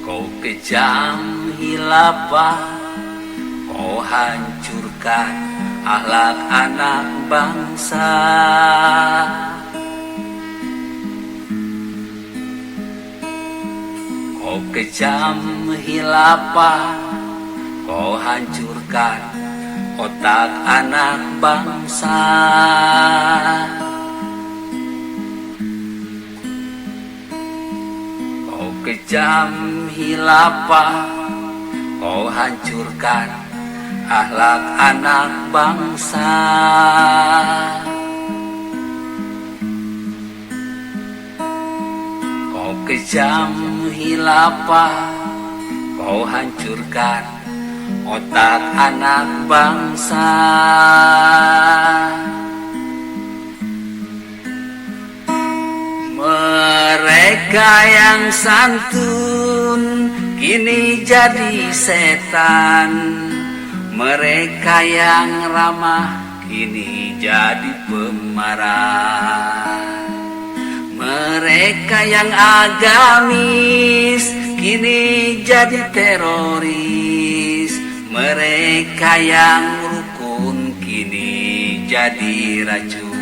Kau kejam hilafah, kau hancurkan akhlak anak bangsa. Kau kejam hilafah, kau hancurkan otak anak bangsa. Kau kejam hilafah, kau hancurkan akhlak anak bangsa. Kau kejam hilafah, kau hancurkan otak anak bangsa. Mereka yang santun kini jadi setan. Mereka yang ramah kini jadi pemarah. Mereka yang agamis kini jadi teroris. Mereka yang rukun kini jadi racun.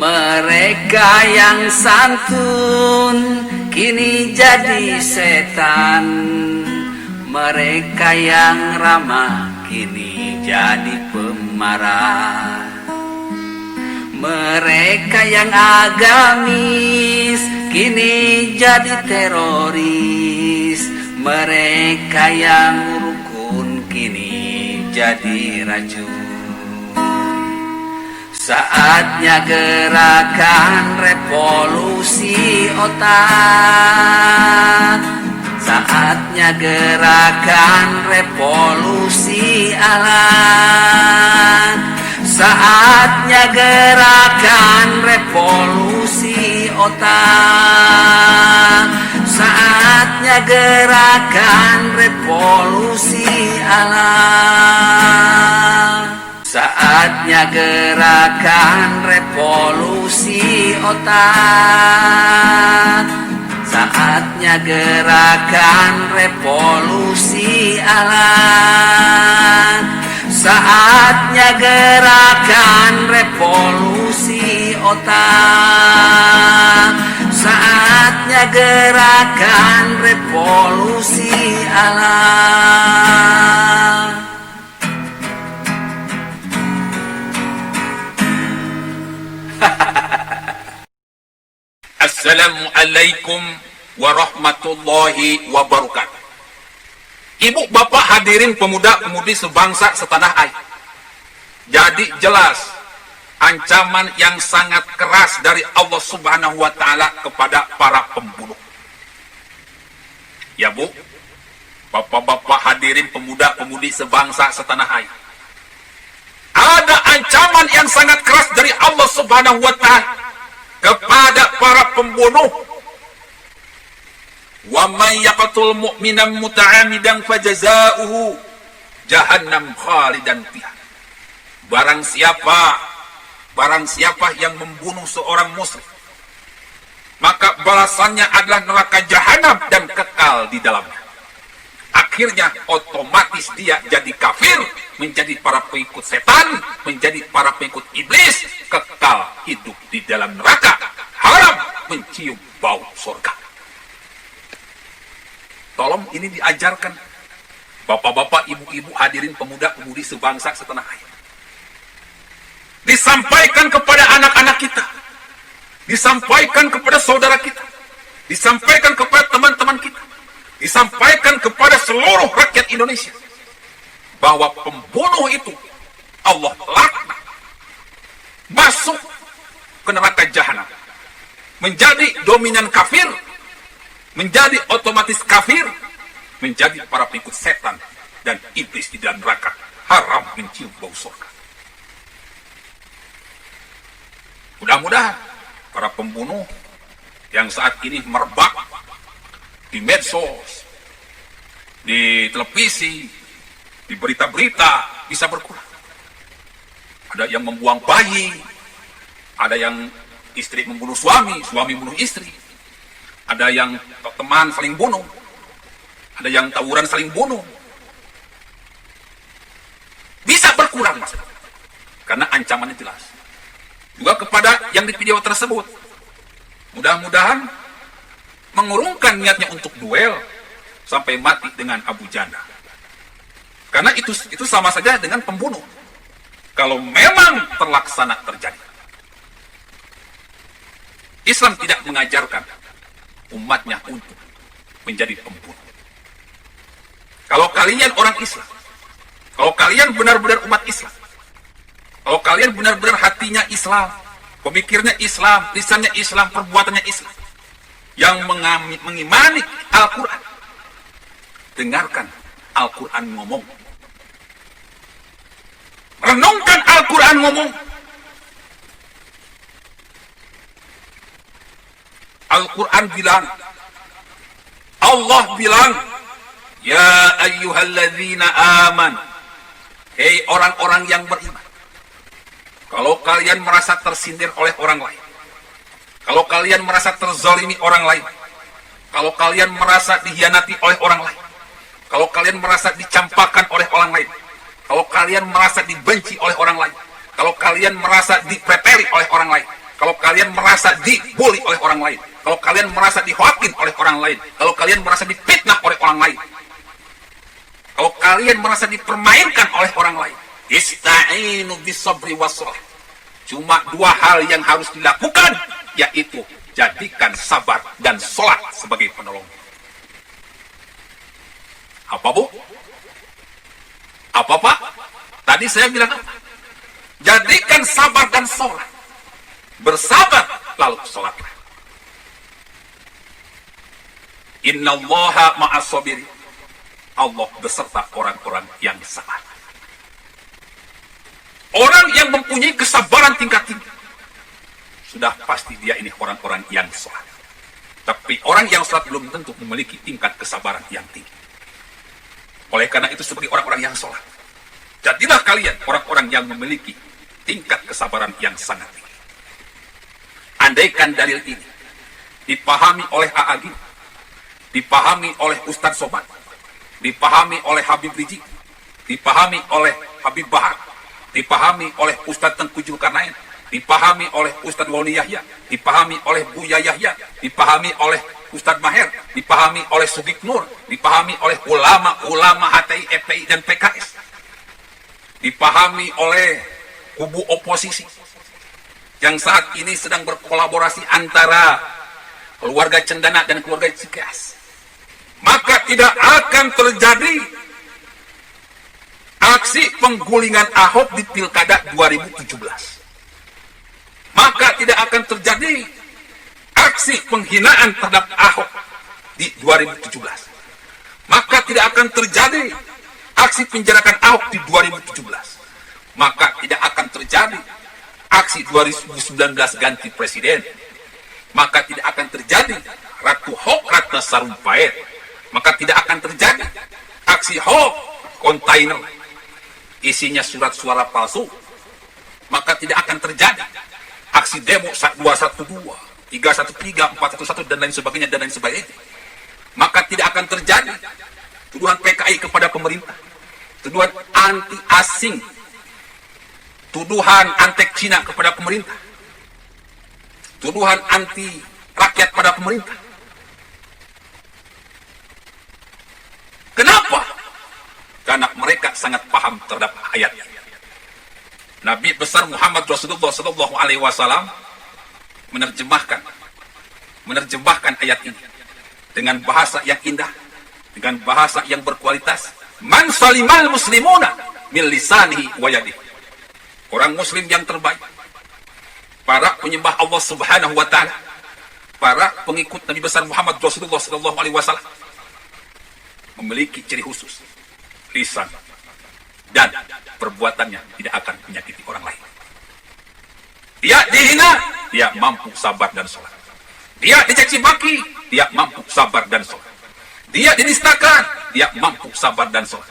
Mereka yang santun kini jadi setan. Mereka yang ramah kini jadi pemarah. Mereka yang agamis kini jadi teroris. Mereka yang rukun kini jadi racun. Saatnya gerakan revolusi otak. Saatnya gerakan revolusi alat. Saatnya gerakan revolusi otak. Saatnya gerakan revolusi alat. Saatnya gerakan revolusi otak. Saatnya gerakan revolusi alat. Saatnya gerakan revolusi otak. Saatnya gerakan revolusi alat. Assalamualaikum warahmatullahi wabarakatuh. Ibu bapak hadirin pemuda-pemudi sebangsa setanah air. Jadi jelas ancaman yang sangat keras dari Allah Subhanahu wa taala kepada para pembunuh. Ya Bu, bapak-bapak hadirin pemuda-pemudi sebangsa setanah air. Ada ancaman yang sangat keras dari Allah Subhanahu wa taala kepada para pembunuh. Wa may yaqtul mu'minan muta'ammidan fajaza'uhu jahannam khalidan fiha. Barang siapa yang membunuh seorang muslim, maka balasannya adalah neraka jahanam dan kekal di dalamnya. Akhirnya otomatis dia jadi kafir, menjadi para pengikut setan, menjadi para pengikut iblis, kekal hidup di dalam neraka, haram mencium bau surga. Tolong ini diajarkan bapak-bapak, ibu-ibu, hadirin pemuda-pemudi sebangsa setanah air. Disampaikan kepada anak-anak kita, disampaikan kepada saudara kita, disampaikan kepada teman-teman kita, disampaikan kepada seluruh rakyat Indonesia bahwa pembunuh itu Allah laknat, masuk ke neraka jahanam, menjadi dominan kafir, menjadi otomatis kafir, menjadi para pengikut setan dan iblis di dalam neraka, haram mencium bau surga. Mudah-mudahan para pembunuh yang saat ini merebak di medsos, di televisi, di berita-berita bisa berkurang. Ada yang membuang bayi, ada yang istri membunuh suami, suami bunuh istri. Ada yang teman saling bunuh. Ada yang tawuran saling bunuh. Bisa berkurang, Mas. Karena ancamannya jelas. Juga kepada yang di video tersebut. Mudah-mudahan mengurungkan niatnya untuk duel sampai mati dengan Abu Janda. Karena itu sama saja dengan pembunuh. Kalau memang terlaksana terjadi. Islam tidak mengajarkan umatnya untuk menjadi pembunuh. Kalau kalian orang Islam, kalau kalian benar-benar umat Islam, kalau kalian benar-benar hatinya Islam, pemikirnya Islam, lisannya Islam, perbuatannya Islam, yang mengimani Al-Quran, dengarkan Al-Quran ngomong. Renungkan Al-Quran ngomong. Al-Quran bilang, Allah bilang, ya ayyuhalladzina aman, hei orang-orang yang beriman, kalau kalian merasa tersindir oleh orang lain, kalau kalian merasa terzalimi orang lain, kalau kalian merasa dihianati oleh orang lain, kalau kalian merasa dicampakkan oleh orang lain, kalau kalian merasa dibenci oleh orang lain, kalau kalian merasa dipreteli oleh orang lain, kalau kalian merasa dibully oleh orang lain, kalau kalian merasa dihoakin oleh orang lain, kalau kalian merasa difitnah oleh orang lain, kalau kalian merasa dipermainkan oleh orang lain, ista'inu bisabri wassalah. Cuma dua hal yang harus dilakukan, yaitu jadikan sabar dan sholat sebagai penolong. Apa, Bu? Apa, Pak? Tadi saya bilang apa? Jadikan sabar dan sholat. Bersabar, lalu sholatlah. Innallaha ma'as sabirin. Allah beserta orang-orang yang sabar. Orang yang mempunyai kesabaran tingkat tinggi, sudah pasti dia ini orang-orang yang sholat. Tapi orang yang sholat belum tentu memiliki tingkat kesabaran yang tinggi. Oleh karena itu sebagai orang-orang yang sholat, jadilah kalian orang-orang yang memiliki tingkat kesabaran yang sangat tinggi. Andaikan dalil ini dipahami oleh A'agi, dipahami oleh Ustadz Sobat, dipahami oleh Habib Rizik, dipahami oleh Habib Bahar, dipahami oleh Ustadz Tengku Zulkarnain, dipahami oleh Ustadz Wali Yahya, dipahami oleh Buya Yahya, dipahami oleh Ustadz Maher, dipahami oleh Sugik Nur, dipahami oleh ulama-ulama HTI, FPI, dan PKS, dipahami oleh kubu oposisi yang saat ini sedang berkolaborasi antara keluarga Cendana dan keluarga Cikeas. Maka tidak akan terjadi aksi penggulingan Ahok di Pilkada 2017. Maka tidak akan terjadi aksi penghinaan terhadap Ahok di 2017. Maka tidak akan terjadi aksi penjarakan Ahok di 2017. Maka tidak akan terjadi aksi 2019 ganti presiden. Maka tidak akan terjadi Ratu Hok Ratna Sarumpait. Maka tidak akan terjadi aksi Hok kontainer isinya surat suara palsu. Maka tidak akan terjadi aksi demo 212, 313, 411 dan lain sebagainya dan lain sebagainya. Maka tidak akan terjadi tuduhan PKI kepada pemerintah, tuduhan anti asing, tuduhan anti Cina kepada pemerintah, tuduhan anti rakyat pada pemerintah. Kenapa? Karena mereka sangat paham terhadap ayat. Nabi besar Muhammad Rasulullah Sallallahu Alaihi Wasallam menerjemahkan ayat ini dengan bahasa yang indah, dengan bahasa yang berkualitas. Man salimal muslimuna min lisanihi wa yadihi. Orang muslim yang terbaik, para penyembah Allah Subhanahu wa taala, para pengikut Nabi besar Muhammad Rasulullah Sallallahu Alaihi Wasallam memiliki ciri khusus, lisan dan perbuatannya tidak akan menyakiti orang lain. Dia dihina, dia mampu sabar dan sholat. Dia dicaci maki, dia mampu sabar dan sholat. Dia dinistakan, dia mampu sabar dan sholat.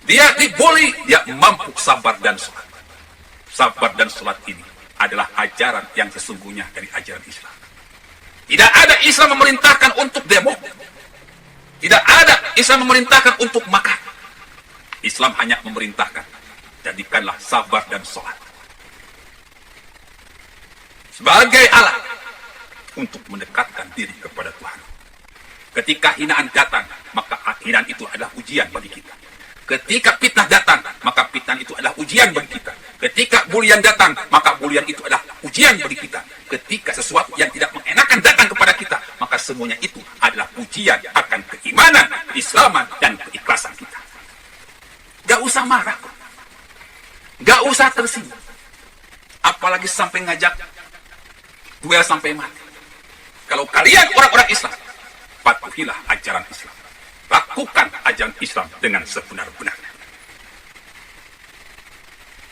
Dia dibully, dia mampu sabar dan sholat. Sabar dan sholat ini adalah ajaran yang sesungguhnya dari ajaran Islam. Tidak ada Islam memerintahkan untuk demo. Tidak ada Islam memerintahkan untuk makan. Islam hanya memerintahkan, jadikanlah sabar dan sholat sebagai alat untuk mendekatkan diri kepada Tuhan. Ketika hinaan datang, maka hinaan itu adalah ujian bagi kita. Ketika fitnah datang, maka fitnah itu adalah ujian bagi kita. Ketika bulian datang, maka bulian itu adalah ujian bagi kita. Ketika sesuatu yang tidak mengenakan datang kepada kita, maka semuanya itu adalah ujian akan keimanan, keislaman, dan keikhlasan kita. Gak usah marah, gak usah tersinggung, apalagi sampai ngajak duel sampai mati. Kalau kalian orang-orang Islam, patuhilah ajaran Islam. Lakukan ajaran Islam dengan sebenar-benarnya.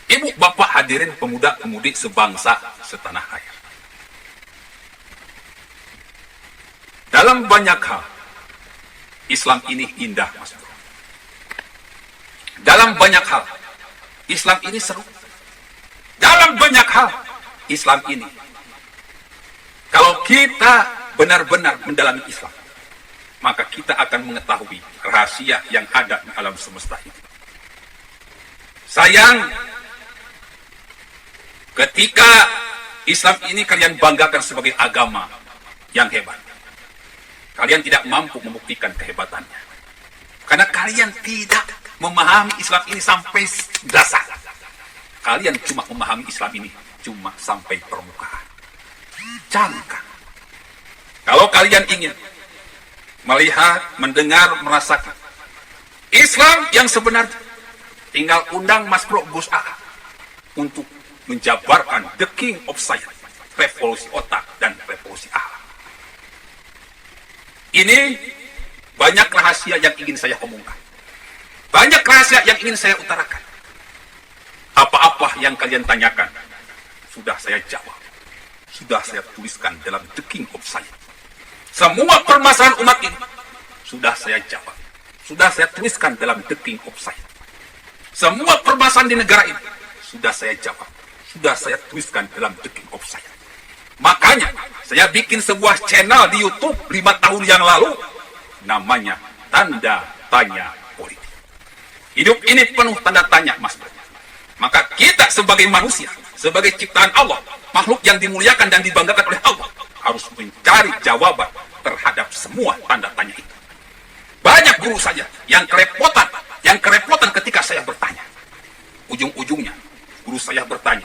Ibu, bapak, hadirin pemuda-pemudi sebangsa setanah air. Dalam banyak hal, Islam ini indah, Mas Bro. Dalam banyak hal, Islam ini seru. Dalam banyak hal, Islam ini, kalau kita benar-benar mendalami Islam, maka kita akan mengetahui rahasia yang ada di alam semesta ini. Sayang, ketika Islam ini kalian banggakan sebagai agama yang hebat, kalian tidak mampu membuktikan kehebatannya. Karena kalian tidak memahami Islam ini sampai dasar. Kalian cuma memahami Islam ini cuma sampai permukaan. Cangkang. Kalau kalian ingin melihat, mendengar, merasakan Islam yang sebenarnya, tinggal undang Mas Bro Gus AA untuk menjabarkan the king of science, revolusi otak dan revolusi alam. Ini banyak rahasia yang ingin saya omongkan. Banyak rahasia yang ingin saya utarakan. Apa-apa yang kalian tanyakan, sudah saya jawab. Sudah saya tuliskan dalam the king of science. Semua permasalahan umat ini sudah saya jawab. Sudah saya tuliskan dalam the king of science. Semua permasalahan di negara ini sudah saya jawab. Sudah saya tuliskan dalam the king of science. Makanya saya bikin sebuah channel di YouTube 5 tahun yang lalu, namanya Tanda Tanya Politik. Hidup ini penuh tanda tanya, Mas Bro. Maka kita sebagai manusia, sebagai ciptaan Allah, makhluk yang dimuliakan dan dibanggakan oleh Allah, harus mencari jawaban terhadap semua tanda tanya itu. Banyak guru saya yang kerepotan ketika saya bertanya. Ujung-ujungnya guru saya bertanya,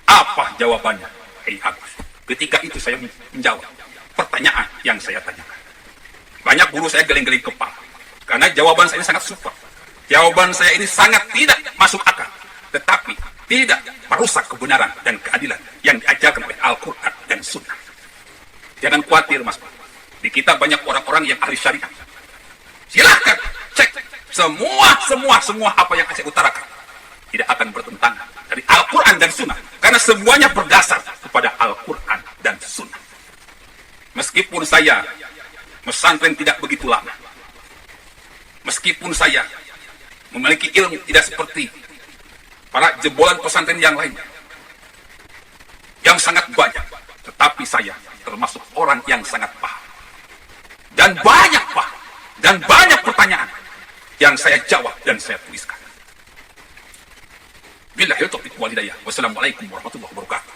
apa jawabannya? Hei Agus. Ketika itu saya menjawab pertanyaan yang saya tanyakan. Banyak guru saya geleng-geleng kepala, karena jawaban saya ini sangat super. Jawaban saya ini sangat tidak masuk akal, tetapi tidak merusak kebenaran dan keadilan yang diajarkan oleh Al-Quran dan Sunnah. Jangan khawatir, Mas. Di kita banyak orang-orang yang ahli syariat. Silahkan cek semua apa yang saya utarakan. Tidak akan bertentangan dari Al-Quran dan Sunnah. Karena semuanya berdasar kepada Al-Quran dan Sunnah. Meskipun saya pesantren tidak begitu lama. Meskipun saya memiliki ilmu tidak seperti para jebolan pesantren yang lainnya, yang sangat banyak. Tetapi saya termasuk orang yang sangat paham. Dan banyak pertanyaan yang saya jawab dan saya tuliskan. Billahi taufiq wal hidayah. Wassalamualaikum warahmatullahi wabarakatuh.